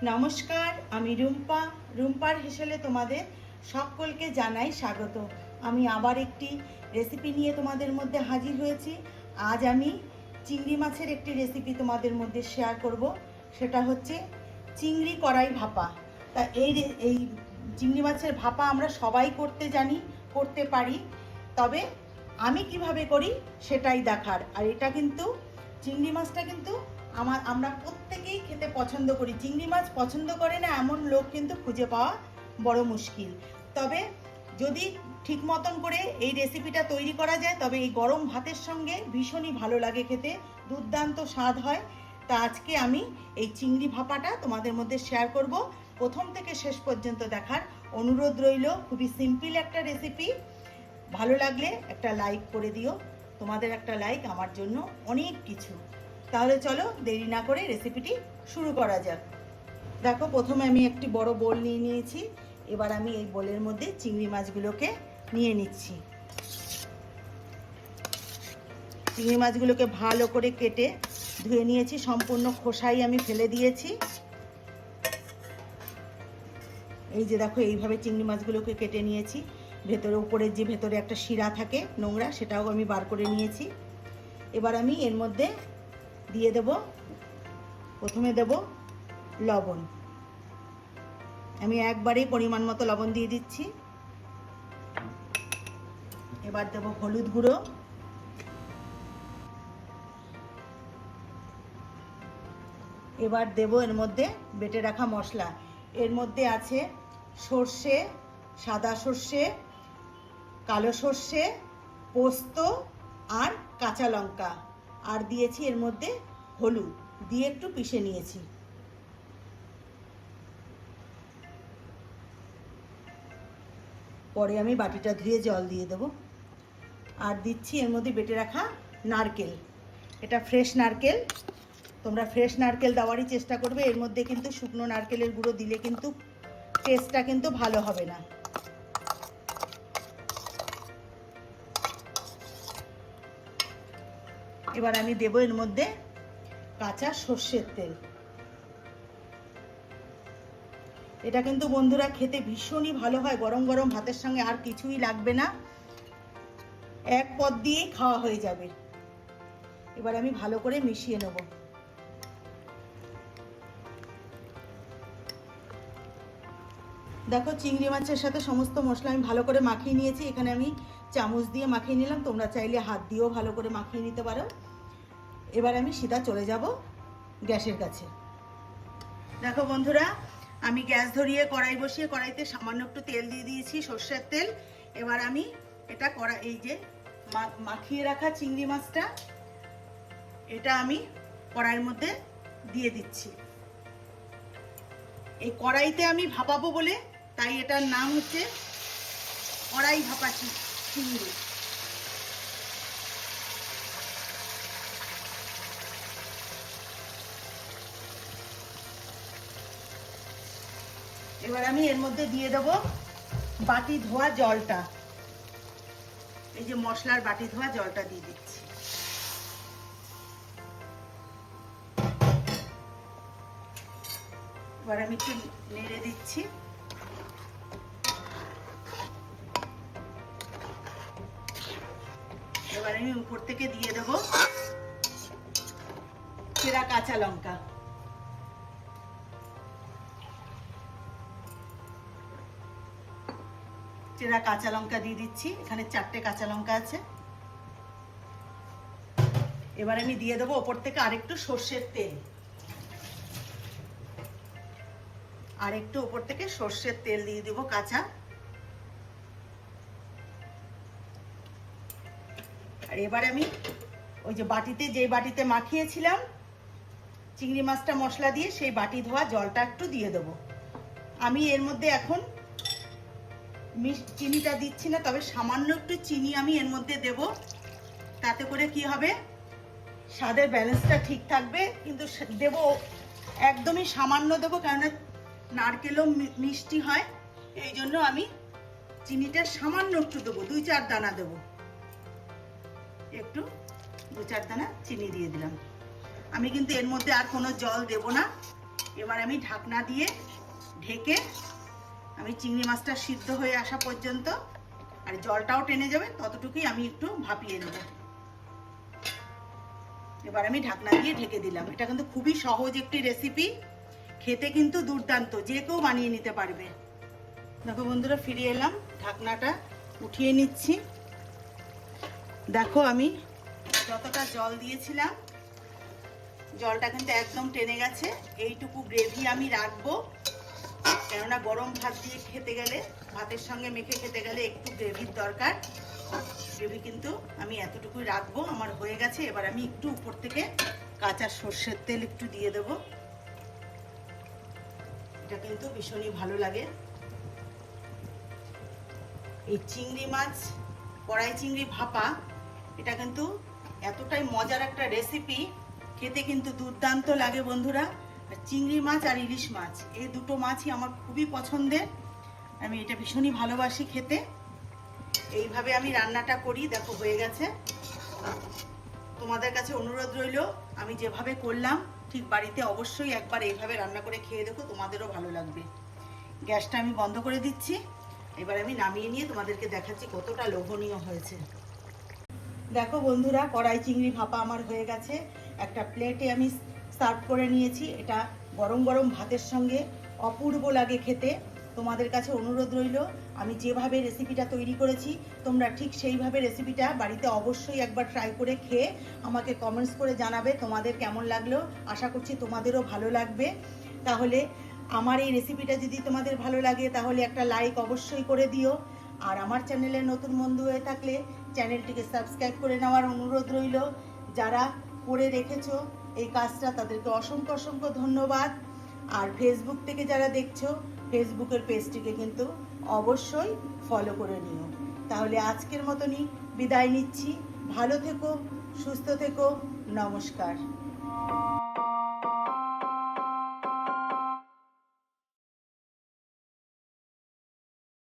নমস্কার, আমি রুম্পার হেসেলে তোমাদের সকলকে জানাই স্বাগত। আমি আবার একটি রেসিপি নিয়ে তোমাদের মধ্যে হাজির হয়েছি। আজ আমি চিংড়ি মাছের একটি রেসিপি তোমাদের মধ্যে শেয়ার করব। সেটা হচ্ছে চিংড়ি কড়াই ভাপা। তা এই চিংড়ি মাছের ভাপা আমরা সবাই করতে জানি, করতে পারি, তবে আমি কিভাবে করি সেটাই দেখার। আর এটা কিন্তু চিংড়ি মাছটা কিন্তু আমরা প্রত্যেকেই খেতে পছন্দ করি। চিংড়ি মাছ পছন্দ করে না এমন লোক কিন্তু খুঁজে পাওয়া বড় মুশকিল। তবে যদি ঠিক মতন করে এই রেসিপিটা তৈরি করা যায় তবে এই গরম ভাতের সঙ্গে ভীষণই ভালো লাগে খেতে, দুর্দান্ত স্বাদ হয়। তা আজকে আমি এই চিংড়ি ভাপাটা তোমাদের মধ্যে শেয়ার করব। প্রথম থেকে শেষ পর্যন্ত দেখার অনুরোধ রইল। খুবই সিম্পল একটা রেসিপি। ভালো লাগলে একটা লাইক করে দিও। তোমাদের একটা লাইক আমার জন্য অনেক কিছু। তাহলে চলো দেরি না করে রেসিপিটি শুরু করা যাক। দেখো, প্রথমে আমি একটি বড় বোল নিয়ে নিয়েছি। এবার আমি এই বোলের মধ্যে চিংড়ি মাছগুলোকে নিয়ে নিচ্ছি। চিংড়ি মাছগুলোকে ভালো করে কেটে ধুয়ে নিয়েছি, সম্পূর্ণ খোসাই আমি ফেলে দিয়েছি। এই যে দেখো, এইভাবে চিংড়ি মাছগুলোকে কেটে নিয়েছি। উপরের যে ভেতরে একটা শিরা থাকে নোংরা, সেটাও আমি বার করে নিয়েছি। এবার আমি এর মধ্যে দিয়ে দেব, প্রথমে দেব লবণ। আমি একবারেই পরিমাণ মতো লবণ দিয়ে দিচ্ছি। এবার দেব হলুদ গুঁড়ো, এবার দেব এর মধ্যে বেটে রাখা মশলা। এর মধ্যে আছে সর্ষে, সাদা সর্ষে, কালো সর্ষে, পোস্ত আর কাঁচা লঙ্কা, আর দিয়েছি এর মধ্যে হলুদ দিয়ে একটু পিষে নিয়েছি। পরে আমি বাটিটা ধুয়ে জল দিয়ে দেবো। আর দিচ্ছি এর মধ্যে বেটে রাখা নারকেল। এটা ফ্রেশ নারকেল, তোমরা ফ্রেশ নারকেল দেওয়ারই চেষ্টা করবে। এর মধ্যে কিন্তু শুকনো নারকেলের গুঁড়ো দিলে কিন্তু টেস্টটা কিন্তু ভালো হবে না। এবার আমি দেবো এর মধ্যে কাঁচা সর্ষের তেল। এটা কিন্তু বন্ধুরা খেতে ভীষণই ভালো হয়, গরম গরম ভাতের সঙ্গে আর কিছুই লাগবে না, এক পদ দিয়েই খাওয়া হয়ে যাবে। এবার আমি ভালো করে মিশিয়ে নেব। দেখো, চিংড়ি মাছের সাথে সমস্ত মশলা আমি ভালো করে মাখিয়ে নিয়েছি। এখানে আমি চামচ দিয়ে মাখিয়ে নিলাম, তোমরা চাইলে হাত দিয়েও ভালো করে মাখিয়ে নিতে পারো। এবার আমি সিধা চলে যাব গ্যাসের কাছে। দেখো বন্ধুরা, আমি গ্যাস ধরিয়ে কড়াই বসিয়ে কড়াইতে সামান্য একটু তেল দিয়ে দিয়েছি, সর্ষের তেল। এবার আমি এটা এই যে মাখিয়ে রাখা চিংড়ি মাছটা, এটা আমি কড়াইয়ের মধ্যে দিয়ে দিচ্ছি। এই কড়াইতে আমি ভাপাবো বলে তাই এটার নাম হচ্ছে কড়াই ভাপা চিংড়ি। এবার আমি এর মধ্যে দিয়ে দেব বাটি ধোয়া জলটা। এই যে মশলার বাটি ধোয়া জলটা দিয়ে দিচ্ছি। এবার আমি একটু নেড়ে দিচ্ছি। এবার আমি উপর থেকে দিয়ে দেব চেরা কাঁচা লঙ্কা। চেরা কাঁচা লঙ্কা দিয়ে দিচ্ছি, এখানে 4টে কাঁচা লঙ্কা আছে। এবার আমি দিয়ে দেবো ওপর থেকে আরেকটু সর্ষের তেল, আর একটু ওপর থেকে সর্ষের তেল দিয়ে দেবো কাঁচা। আর এবার আমি ওই যে বাটিতে মাখিয়েছিলাম চিংড়ি মাছটা মশলা দিয়ে, সেই বাটি ধোয়া জলটা একটু দিয়ে দেবো। আমি এর মধ্যে এখন চিনিটা দিচ্ছি না, তবে সামান্য একটু চিনি আমি এর মধ্যে দেব। তাতে করে কি হবে, স্বাদের ব্যালেন্সটা ঠিক থাকবে। কিন্তু দেব একদমই সামান্য দেবো, কেননা নারকেলও মিষ্টি হয়, এই জন্য আমি চিনিটা সামান্য একটু দেবো, 2-4 দানা দেবো। একটু 2-4 দানা চিনি দিয়ে দিলাম। আমি কিন্তু এর মধ্যে আর কোনো জল দেব না। এবার আমি ঢাকনা দিয়ে ঢেকে আমি চিংড়ি মাছটা সিদ্ধ হয়ে আসা পর্যন্ত, আর জলটাও টেনে যাবে ততটুকুই আমি একটু ভাপিয়ে নেব। এবার আমি ঢাকনা দিয়ে ঢেকে দিলাম। এটা কিন্তু খুবই সহজ একটি রেসিপি, খেতে কিন্তু দুর্দান্ত, যে কেউ বানিয়ে নিতে পারবে। দেখো বন্ধুরা, ফিরে এলাম, ঢাকনাটা উঠিয়ে নিচ্ছি। দেখো আমি যতটা জল দিয়েছিলাম জলটা কিন্তু একদম টেনে গেছে। এইটুকু গ্রেভি আমি রাখবো, কেননা গরম ভাত দিয়ে খেতে গেলে, ভাতের সঙ্গে মেখে খেতে গেলে একটু গ্রেভির দরকার। গ্রেভি কিন্তু আমি এতটুকুই রাখবো। আমার হয়ে গেছে। এবার আমি একটু উপর থেকে কাঁচা সর্ষের তেল একটু দিয়ে দেবো। এটা কিন্তু ভীষণই ভালো লাগে। এই চিংড়ি মাছ, কড়াই চিংড়ি ভাপা, এটা কিন্তু এতটাই মজার একটা রেসিপি, খেতে কিন্তু দুর্দান্ত লাগে বন্ধুরা। চিংড়ি মাছ আর ইলিশ মাছ, এই দুটো মাছই আমার খুবই পছন্দের। আমি এটা ভীষণই ভালোবাসি খেতে। এইভাবে আমি রান্নাটা করি। দেখো হয়ে গেছে। তোমাদের কাছে অনুরোধ রইল, আমি যেভাবে করলাম ঠিক বাড়িতে অবশ্যই একবার এইভাবে রান্না করে খেয়ে দেখো, তোমাদেরও ভালো লাগবে। গ্যাসটা আমি বন্ধ করে দিচ্ছি। এবার আমি নামিয়ে নিয়ে তোমাদেরকে দেখাচ্ছি কতটা লোভনীয় হয়েছে। দেখো বন্ধুরা, কড়াই চিংড়ি ভাপা আমার হয়ে গেছে। একটা প্লেটে আমি সার্ভ করে নিয়েছি। এটা গরম গরম ভাতের সঙ্গে অপূর্ব লাগে খেতে। তোমাদের কাছে অনুরোধ রইল, আমি যেভাবে রেসিপিটা তৈরি করেছি তোমরা ঠিক সেইভাবে রেসিপিটা বাড়িতে অবশ্যই একবার ট্রাই করে খেয়ে আমাকে কমেন্টস করে জানাবে তোমাদের কেমন লাগলো। আশা করছি তোমাদেরও ভালো লাগবে। তাহলে আমার এই রেসিপিটা যদি তোমাদের ভালো লাগে তাহলে একটা লাইক অবশ্যই করে দিও। আর আমার চ্যানেলে নতুন বন্ধু হয়ে থাকলে চ্যানেলটিকে সাবস্ক্রাইব করে নেওয়ার অনুরোধ রইল। যারা করে রেখেছো এই কাজটা তাদেরকে অসংখ্য অসংখ্য ধন্যবাদ। আর ফেসবুক থেকে যারা দেখছো, ফেসবুকের পেজটিকে কিন্তু অবশ্যই ফলো করে নিও। তাহলে আজকের মতনই বিদায় নিচ্ছি। ভালো থেকো, সুস্থ থেকো, নমস্কার।